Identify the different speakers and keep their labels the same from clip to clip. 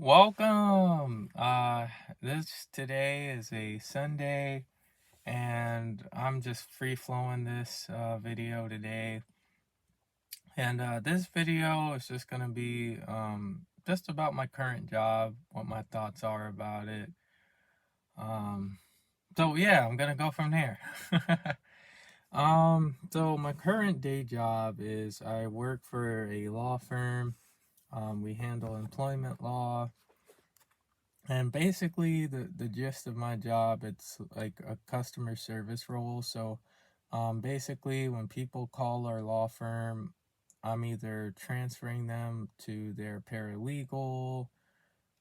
Speaker 1: Welcome. This today is a Sunday, and I'm just free flowing this video today. And this video is just gonna be just about my current job, what my thoughts are about it. Um, so yeah, I'm gonna go from there. So my current day job is I work for a law firm. We handle employment law. And basically, the gist of my job, it's like a customer service role. So, basically, when people call our law firm, I'm either transferring them to their paralegal,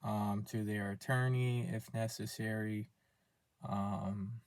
Speaker 1: to their attorney if necessary, um,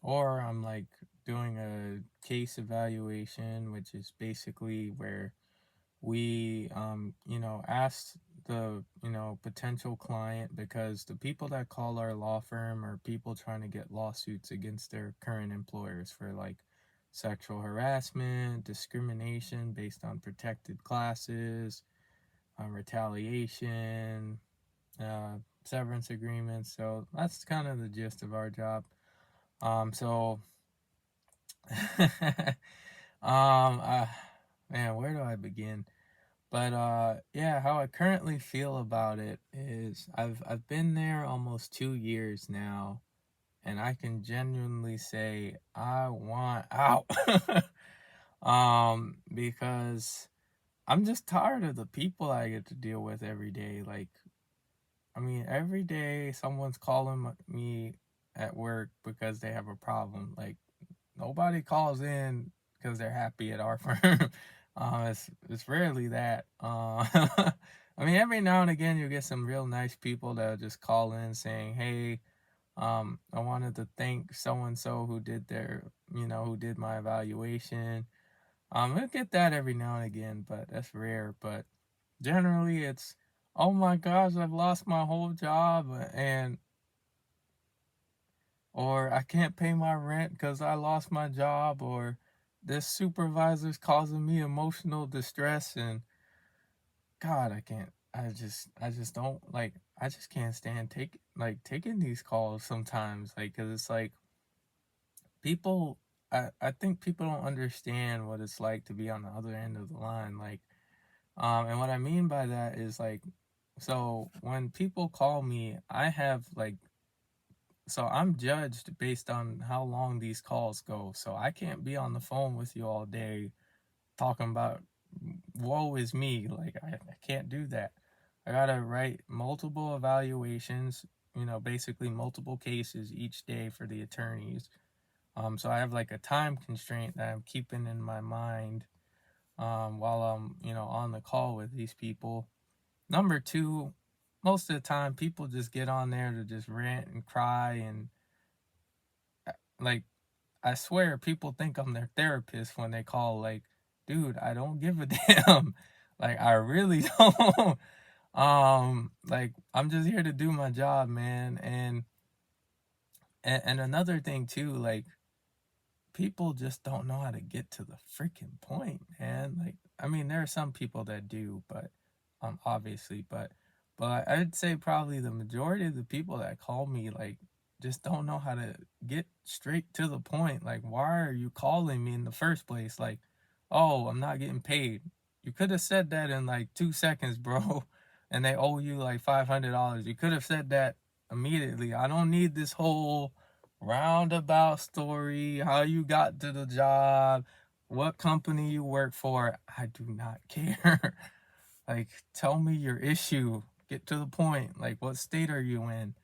Speaker 1: or I'm like doing a case evaluation, which is basically where we asked the potential client, because the people that call our law firm are people trying to get lawsuits against their current employers for like sexual harassment, discrimination based on protected classes, retaliation, severance agreements. So that's kind of the gist of our job. So uh, man, where do I begin? But yeah, how I currently feel about it is I've been there almost 2 years now, and I can genuinely say I want out. Because I'm just tired of the people I get to deal with every day. Like, I mean, every day someone's calling me at work because they have a problem. Like, nobody calls in because they're happy at our firm. It's rarely that. I mean, every now and again you get some real nice people that'll just call in saying, "Hey, I wanted to thank so and so who did who did my evaluation." I get that every now and again, but that's rare. But generally, it's, "Oh my gosh, I've lost my whole job," and or "I can't pay my rent because I lost my job," or "this supervisor's causing me emotional distress." And God, I can't. I just don't like. I just can't stand taking these calls sometimes. Like, cause it's like people. I think people don't understand what it's like to be on the other end of the line. Like, and what I mean by that is like, so when people call me, I have like, so I'm judged based on how long these calls go. So I can't be on the phone with you all day talking about woe is me. Like, I can't do that. I gotta write multiple evaluations, basically multiple cases each day for the attorneys. So I have like a time constraint that I'm keeping in my mind while I'm, on the call with these people. Number two, most of the time people just get on there to just rant and cry and like, I swear people think I'm their therapist when they call. Like, dude, I don't give a damn. Like, I really don't. Like, I'm just here to do my job, man. And another thing too, like, people just don't know how to get to the freaking point, man. Like, I mean, there are some people that do, but obviously, but I'd say probably the majority of the people that call me, like, just don't know how to get straight to the point. Like, why are you calling me in the first place? Like, "Oh, I'm not getting paid." You could have said that in like 2 seconds, bro. And they owe you like $500. You could have said that immediately. I don't need this whole roundabout story, how you got to the job, what company you work for. I do not care. Like, tell me your issue. Get to the point. Like, what state are you in?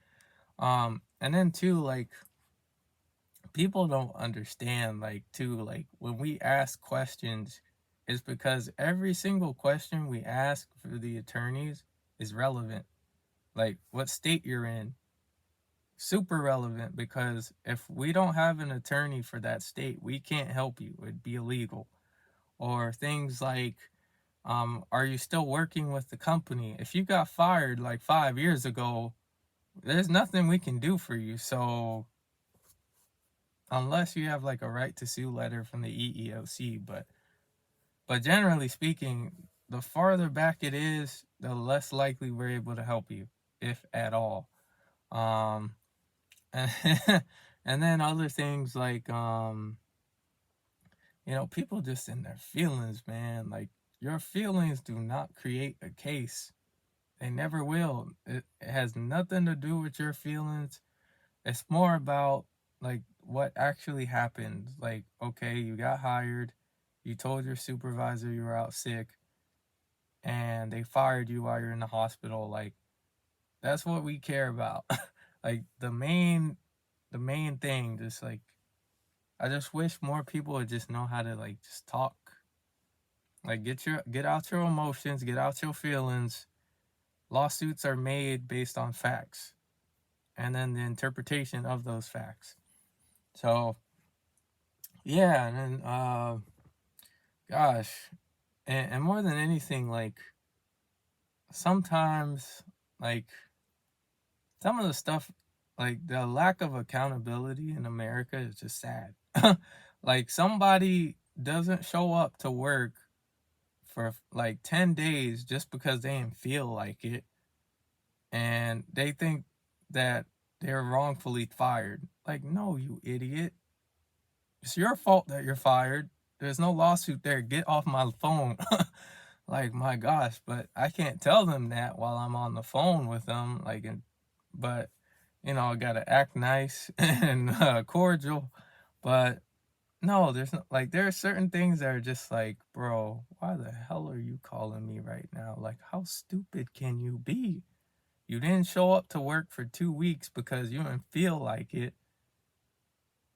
Speaker 1: And then too, like, people don't understand, like, too, like, when we ask questions, it's because every single question we ask for the attorneys is relevant. Like, what state you're in, super relevant, because if we don't have an attorney for that state, we can't help you. It'd be illegal. Or things like, are you still working with the company? If you got fired like 5 years ago, there's nothing we can do for you. So unless you have like a right to sue letter from the EEOC, but generally speaking, the farther back it is, the less likely we're able to help you, if at all. Um, and, and then other things like, people just in their feelings, man. Like, your feelings do not create a case. They never will. It has nothing to do with your feelings. It's more about like what actually happened. Like, okay, you got hired, you told your supervisor you were out sick, and they fired you while you're in the hospital. Like, that's what we care about. Like, the main thing, just like, I just wish more people would just know how to like just talk. Like, get out your emotions, get out your feelings. Lawsuits are made based on facts and then the interpretation of those facts. So yeah, and then gosh, and more than anything, like, sometimes, like, some of the stuff, like, the lack of accountability in America is just sad. Like, somebody doesn't show up to work for like 10 days just because they didn't feel like it, and they think that they're wrongfully fired. Like, no, you idiot. It's your fault that you're fired. There's no lawsuit there. Get off my phone. Like, my gosh, but I can't tell them that while I'm on the phone with them. Like, but I gotta act nice and cordial. But no, there's no, like, there are certain things that are just like, bro, why the hell are you calling me right now? Like, how stupid can you be? You didn't show up to work for 2 weeks because you didn't feel like it.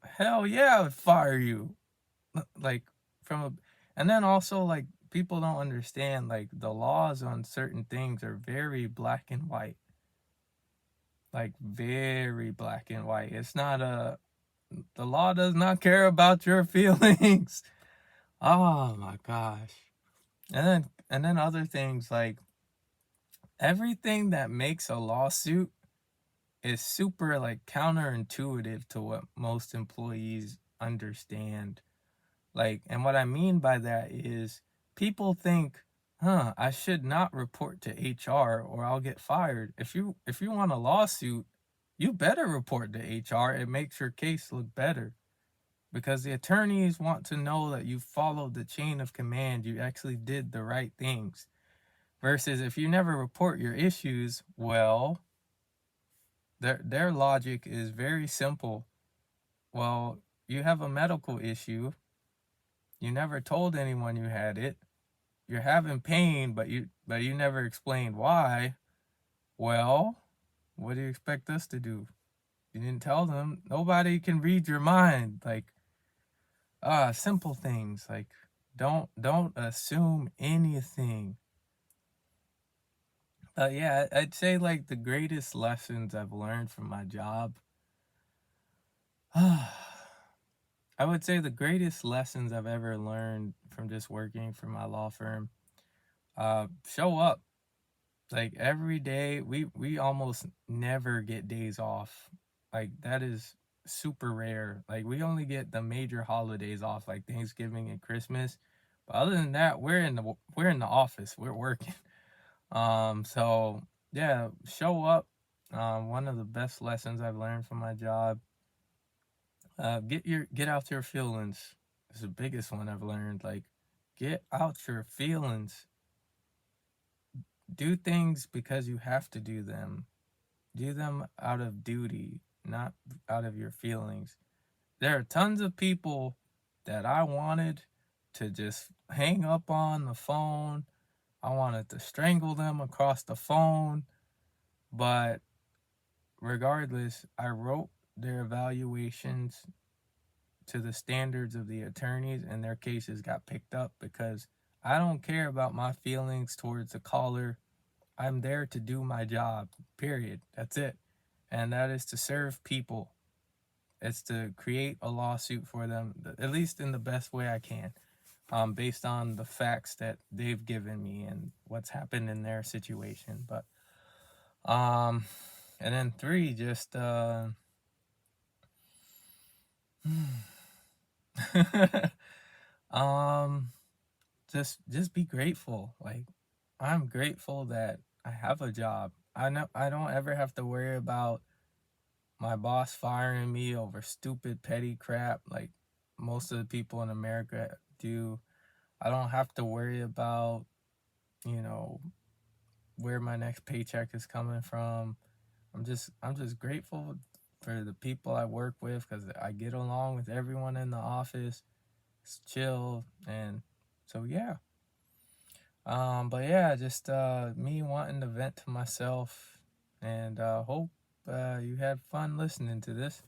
Speaker 1: Hell yeah, I would fire you. Like, from a, and then also, like, people don't understand, like, the laws on certain things are very black and white. Like, very black and white. It's not the law does not care about your feelings. Oh my gosh. And then other things, like, everything that makes a lawsuit is super like counterintuitive to what most employees understand. Like, and what I mean by that is, people think, I should not report to HR or I'll get fired. If you want a lawsuit, you better report to HR. It makes your case look better, because the attorneys want to know that you followed the chain of command, you actually did the right things. Versus if you never report your issues, well, their logic is very simple. Well, you have a medical issue. You never told anyone you had it. You're having pain, but you never explained why. Well, what do you expect us to do? You didn't tell them. Nobody can read your mind. Like, simple things, like, don't assume anything. Yeah, I'd say, like, the greatest lessons I've learned from my job. I would say the greatest lessons I've ever learned from just working for my law firm. Show up. Like, every day, we almost never get days off. Like, that is super rare. Like, we only get the major holidays off, like Thanksgiving and Christmas. But other than that, we're in the office. We're working. So yeah, show up. One of the best lessons I've learned from my job. Get out your feelings. It's the biggest one I've learned. Like, get out your feelings. Do things because you have to do them. Do them out of duty, not out of your feelings. There are tons of people that I wanted to just hang up on the phone. I wanted to strangle them across the phone. But regardless, I wrote their evaluations to the standards of the attorneys, and their cases got picked up, because I don't care about my feelings towards the caller. I'm there to do my job, period. That's it. And that is to serve people. It's to create a lawsuit for them, at least in the best way I can, based on the facts that they've given me and what's happened in their situation. But and then 3, just um just be grateful. Like, I'm grateful that I have a job. I know I don't ever have to worry about my boss firing me over stupid petty crap like most of the people in America do. I don't have to worry about, you know, where my next paycheck is coming from. I'm just grateful for the people I work with cuz I get along with everyone in the office. It's chill, and so yeah. But yeah, just me wanting to vent to myself, and hope you had fun listening to this.